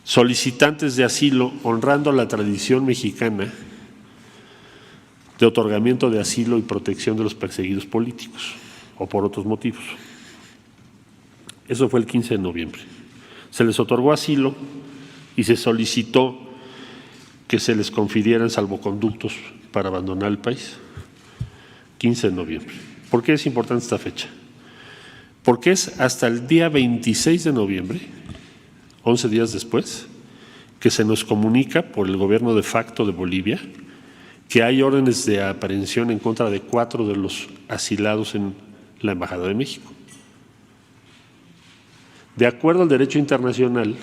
solicitantes de asilo, honrando la tradición mexicana de otorgamiento de asilo y protección de los perseguidos políticos o por otros motivos. Eso fue el 15 de noviembre. Se les otorgó asilo y se solicitó que se les confirieran salvoconductos para abandonar el país. 15 de noviembre. ¿Por qué es importante esta fecha? Porque es hasta el día 26 de noviembre, 11 días después, que se nos comunica por el gobierno de facto de Bolivia que hay órdenes de aprehensión en contra de 4 de los asilados en la Embajada de México. De acuerdo al derecho internacional,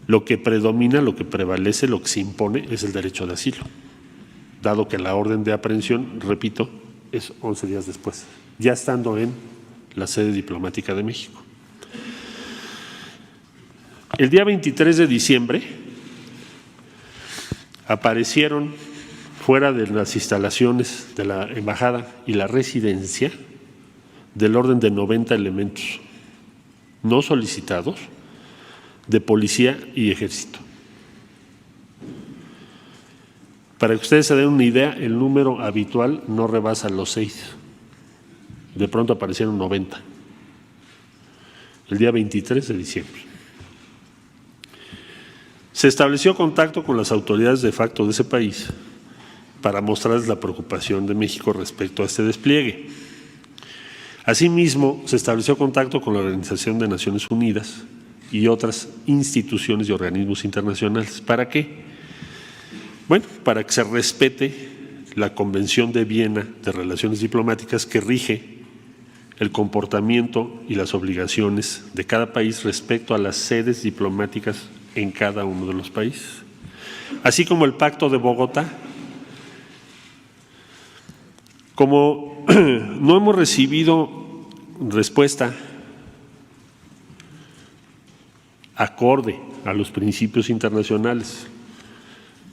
lo que predomina, lo que prevalece, lo que se impone es el derecho de asilo, dado que la orden de aprehensión, repito, es 11 días después, ya estando en la sede diplomática de México. El día 23 de diciembre aparecieron fuera de las instalaciones de la embajada y la residencia del orden de 90 elementos no solicitados de policía y ejército. Para que ustedes se den una idea, el número habitual no rebasa los 6. De pronto aparecieron 90. El día 23 de diciembre. Se estableció contacto con las autoridades de facto de ese país para mostrarles la preocupación de México respecto a este despliegue. Asimismo, se estableció contacto con la Organización de Naciones Unidas y otras instituciones y organismos internacionales. ¿Para qué? Bueno, para que se respete la Convención de Viena de Relaciones Diplomáticas que rige el comportamiento y las obligaciones de cada país respecto a las sedes diplomáticas en cada uno de los países, así como el Pacto de Bogotá. Como no hemos recibido respuesta acorde a los principios internacionales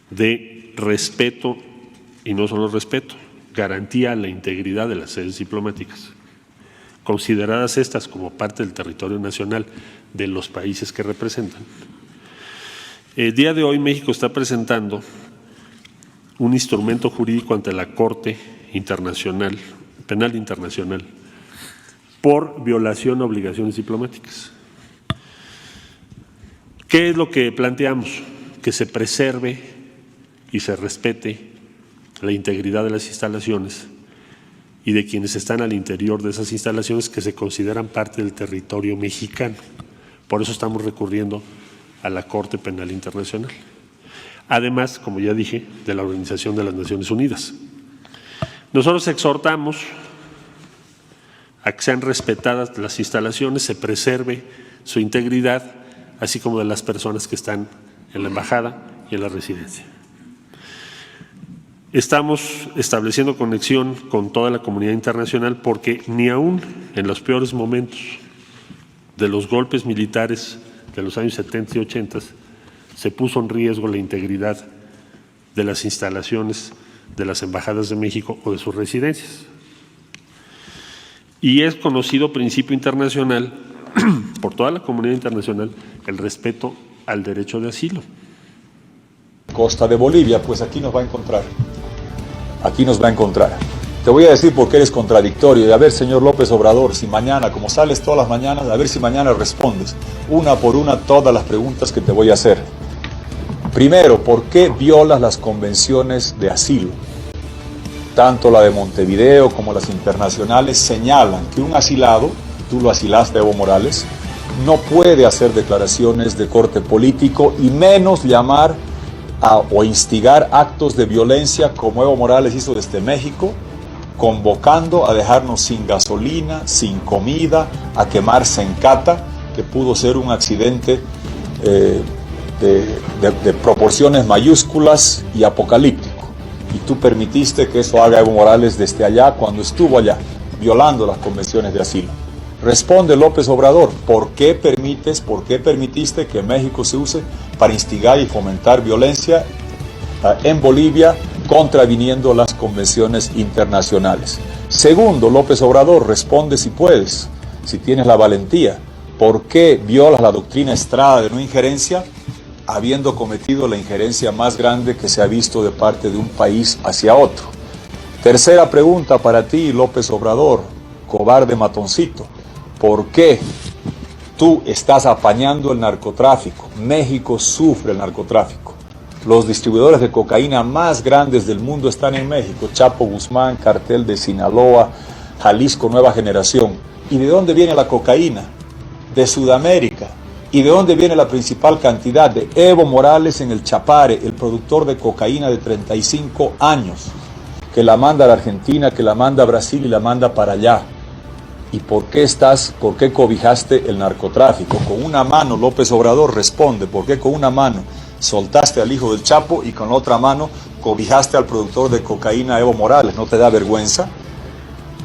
de respeto, y no solo respeto, garantía a la integridad de las sedes diplomáticas, consideradas estas como parte del territorio nacional de los países que representan. El día de hoy México está presentando un instrumento jurídico ante la Corte Internacional, Penal Internacional, por violación a obligaciones diplomáticas. ¿Qué es lo que planteamos? Que se preserve y se respete la integridad de las instalaciones y de quienes están al interior de esas instalaciones que se consideran parte del territorio mexicano. Por eso estamos recurriendo a la Corte Penal Internacional. Además, como ya dije, de la Organización de las Naciones Unidas. Nosotros exhortamos a que sean respetadas las instalaciones, se preserve su integridad, así como de las personas que están en la embajada y en la residencia. Estamos estableciendo conexión con toda la comunidad internacional porque ni aún en los peores momentos de los golpes militares de los años 70 y 80 se puso en riesgo la integridad de las instalaciones de las embajadas de México o de sus residencias. Y es conocido principio internacional por toda la comunidad internacional el respeto al derecho de asilo. Costa de Bolivia, pues aquí nos va a encontrar. Aquí nos va a encontrar. Te voy a decir por qué eres contradictorio. Y a ver, señor López Obrador, si mañana, como sales todas las mañanas, a ver si mañana respondes una por una todas las preguntas que te voy a hacer. Primero, ¿por qué violas las convenciones de asilo? Tanto la de Montevideo como las internacionales señalan que un asilado, tú lo asilaste a Evo Morales, no puede hacer declaraciones de corte político y menos llamar o instigar actos de violencia como Evo Morales hizo desde México, convocando a dejarnos sin gasolina, sin comida, a quemar Sencata, que pudo ser un accidente de proporciones mayúsculas y apocalíptico. Y tú permitiste que eso haga Evo Morales desde allá, cuando estuvo allá, violando las convenciones de asilo. Responde López Obrador, ¿por qué permitiste que México se use para instigar y fomentar violencia en Bolivia, contraviniendo las convenciones internacionales? Segundo, López Obrador, responde si puedes, si tienes la valentía, ¿Por qué violas la doctrina Estrada de no injerencia, habiendo cometido la injerencia más grande que se ha visto de parte de un país hacia otro? Tercera pregunta para ti, López Obrador, cobarde matoncito. ¿Por qué tú estás apañando el narcotráfico? México sufre el narcotráfico. Los distribuidores de cocaína más grandes del mundo están en México. Chapo Guzmán, Cartel de Sinaloa, Jalisco Nueva Generación. ¿Y de dónde viene la cocaína? De Sudamérica. ¿Y de dónde viene la principal cantidad? De Evo Morales en el Chapare, el productor de cocaína de 35 años, que la manda a la Argentina, que la manda a Brasil y la manda para allá. ¿Y por qué cobijaste el narcotráfico? Con una mano, López Obrador responde, ¿por qué con una mano soltaste al hijo del Chapo y con la otra mano cobijaste al productor de cocaína Evo Morales? ¿No te da vergüenza?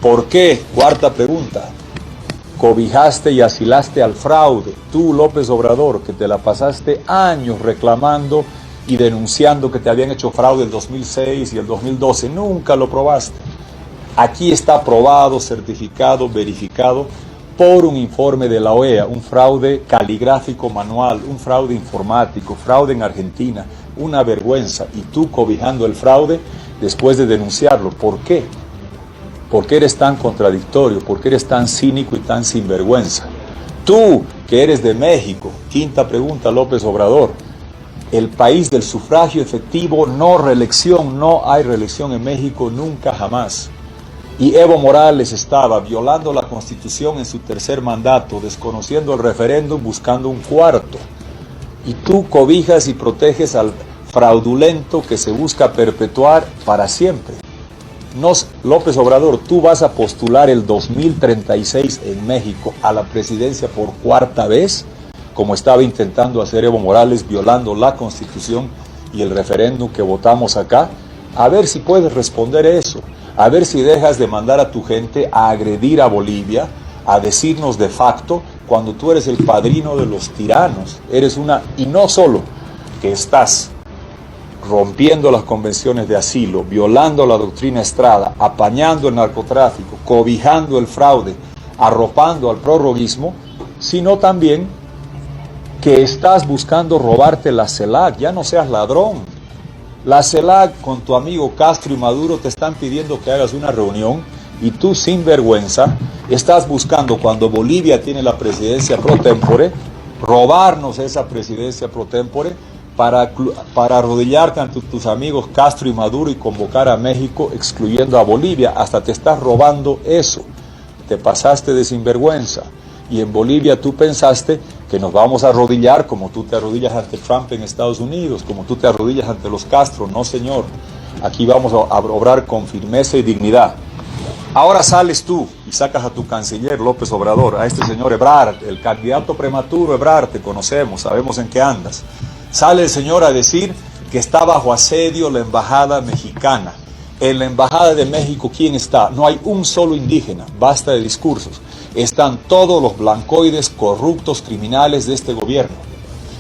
¿Por qué? Cuarta pregunta. Cobijaste y asilaste al fraude. Tú, López Obrador, que te la pasaste años reclamando y denunciando que te habían hecho fraude el 2006 y el 2012, nunca lo probaste. Aquí está probado, certificado, verificado por un informe de la OEA, un fraude caligráfico manual, un fraude informático, fraude en Argentina, una vergüenza. Y tú cobijando el fraude después de denunciarlo. ¿Por qué? ¿Por qué eres tan contradictorio? ¿Por qué eres tan cínico y tan sinvergüenza? Tú, que eres de México, quinta pregunta, López Obrador, el país del sufragio efectivo, no reelección, no hay reelección en México nunca jamás. Y Evo Morales estaba violando la Constitución en su tercer mandato, desconociendo el referéndum, buscando un cuarto. Y tú cobijas y proteges al fraudulento que se busca perpetuar para siempre. López Obrador, tú vas a postular el 2036 en México a la presidencia por cuarta vez, como estaba intentando hacer Evo Morales, violando la Constitución y el referéndum que votamos acá. A ver si puedes responder eso, a ver si dejas de mandar a tu gente a agredir a Bolivia, a decirnos de facto, cuando tú eres el padrino de los tiranos, y no solo que estás rompiendo las convenciones de asilo, violando la doctrina Estrada, apañando el narcotráfico, cobijando el fraude, arropando al prorroguismo, sino también que estás buscando robarte la CELAC. Ya no seas ladrón. La CELAC con tu amigo Castro y Maduro te están pidiendo que hagas una reunión y tú, sin vergüenza, estás buscando, cuando Bolivia tiene la presidencia pro tempore, robarnos esa presidencia pro tempore para arrodillarte ante tus amigos Castro y Maduro y convocar a México excluyendo a Bolivia. Hasta te estás robando eso. Te pasaste de sinvergüenza. Y en Bolivia tú pensaste que nos vamos a arrodillar como tú te arrodillas ante Trump en Estados Unidos, como tú te arrodillas ante los Castro. No, señor. Aquí vamos a obrar con firmeza y dignidad. Ahora sales tú y sacas a tu canciller López Obrador, a este señor Ebrard, el candidato prematuro Ebrard, te conocemos, sabemos en qué andas. Sale el señor a decir que está bajo asedio la embajada mexicana. En la embajada de México, ¿quién está? No hay un solo indígena, basta de discursos. Están todos los blancoides corruptos criminales de este gobierno,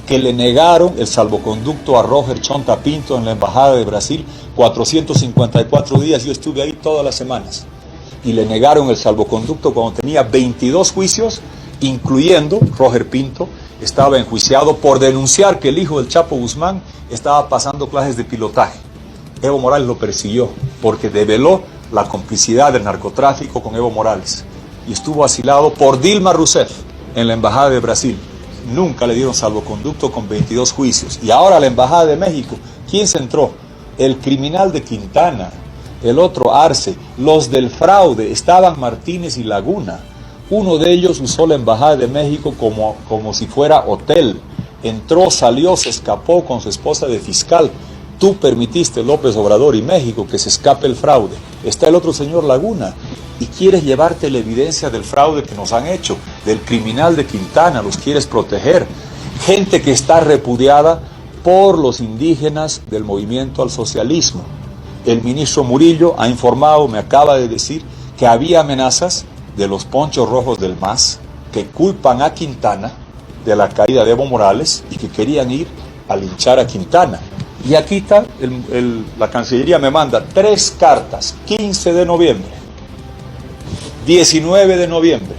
que le negaron el salvoconducto a Roger Chonta Pinto en la embajada de Brasil, 454 días, yo estuve ahí todas las semanas, y le negaron el salvoconducto cuando tenía 22 juicios, incluyendo Roger Pinto. Estaba enjuiciado por denunciar que el hijo del Chapo Guzmán estaba pasando clases de pilotaje. Evo Morales lo persiguió porque develó la complicidad del narcotráfico con Evo Morales y estuvo asilado por Dilma Rousseff en la embajada de Brasil. Nunca le dieron salvoconducto con 22 juicios. Y ahora la embajada de México, ¿quién se entró? El criminal de Quintana, el otro Arce, los del fraude, estaban Martínez y Laguna. Uno de ellos usó la embajada de México como si fuera hotel. Entró, salió, se escapó con su esposa de fiscal. Tú permitiste, López Obrador y México, que se escape el fraude. Está el otro señor Laguna y quieres llevarte la evidencia del fraude que nos han hecho, del criminal de Quintana, los quieres proteger. Gente que está repudiada por los indígenas del movimiento al socialismo. El ministro Murillo ha informado, me acaba de decir, que había amenazas de los ponchos rojos del MAS que culpan a Quintana de la caída de Evo Morales y que querían ir a linchar a Quintana. Y aquí está, la Cancillería me manda 3 cartas, 15 de noviembre, 19 de noviembre,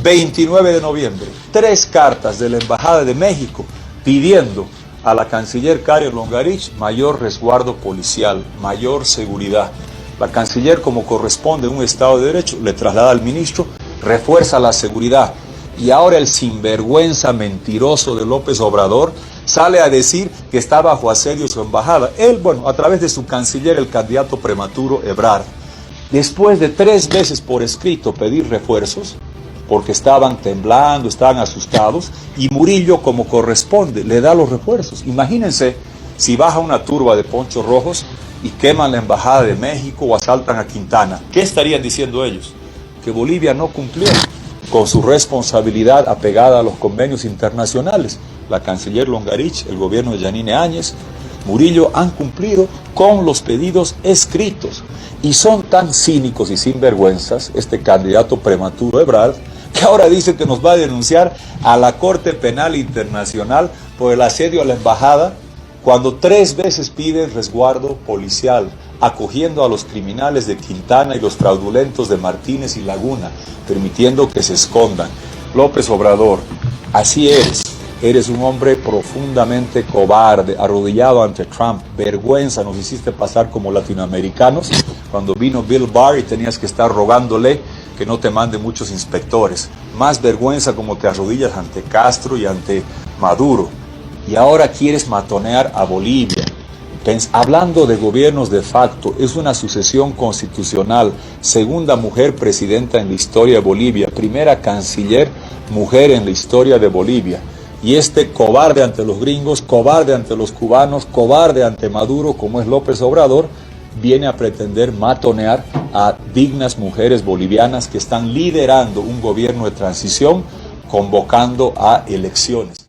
29 de noviembre, 3 cartas de la Embajada de México pidiendo a la canciller Karen Longarich mayor resguardo policial, mayor seguridad. La canciller, como corresponde en un Estado de Derecho, le traslada al ministro, refuerza la seguridad. Y ahora el sinvergüenza mentiroso de López Obrador sale a decir que está bajo asedio su embajada. Él, bueno, a través de su canciller, el candidato prematuro Ebrard. Después de 3 veces por escrito pedir refuerzos, porque estaban temblando, estaban asustados, y Murillo, como corresponde, le da los refuerzos. Imagínense si baja una turba de ponchos rojos y queman la Embajada de México o asaltan a Quintana. ¿Qué estarían diciendo ellos? Que Bolivia no cumplió con su responsabilidad apegada a los convenios internacionales. La canciller Longarich, el gobierno de Yanine Áñez, Murillo han cumplido con los pedidos escritos. Y son tan cínicos y sinvergüenzas, este candidato prematuro Ebrard, que ahora dice que nos va a denunciar a la Corte Penal Internacional por el asedio a la embajada, cuando 3 veces piden resguardo policial, acogiendo a los criminales de Quintana y los fraudulentos de Martínez y Laguna, permitiendo que se escondan. López Obrador, así eres. Eres un hombre profundamente cobarde, arrodillado ante Trump. Vergüenza nos hiciste pasar como latinoamericanos cuando vino Bill Barr y tenías que estar rogándole que no te mande muchos inspectores. Más vergüenza como te arrodillas ante Castro y ante Maduro. Y ahora quieres matonear a Bolivia. Hablando de gobiernos de facto, es una sucesión constitucional. Segunda mujer presidenta en la historia de Bolivia. Primera canciller mujer en la historia de Bolivia. Y este cobarde ante los gringos, cobarde ante los cubanos, cobarde ante Maduro, como es López Obrador, viene a pretender matonear a dignas mujeres bolivianas que están liderando un gobierno de transición, convocando a elecciones.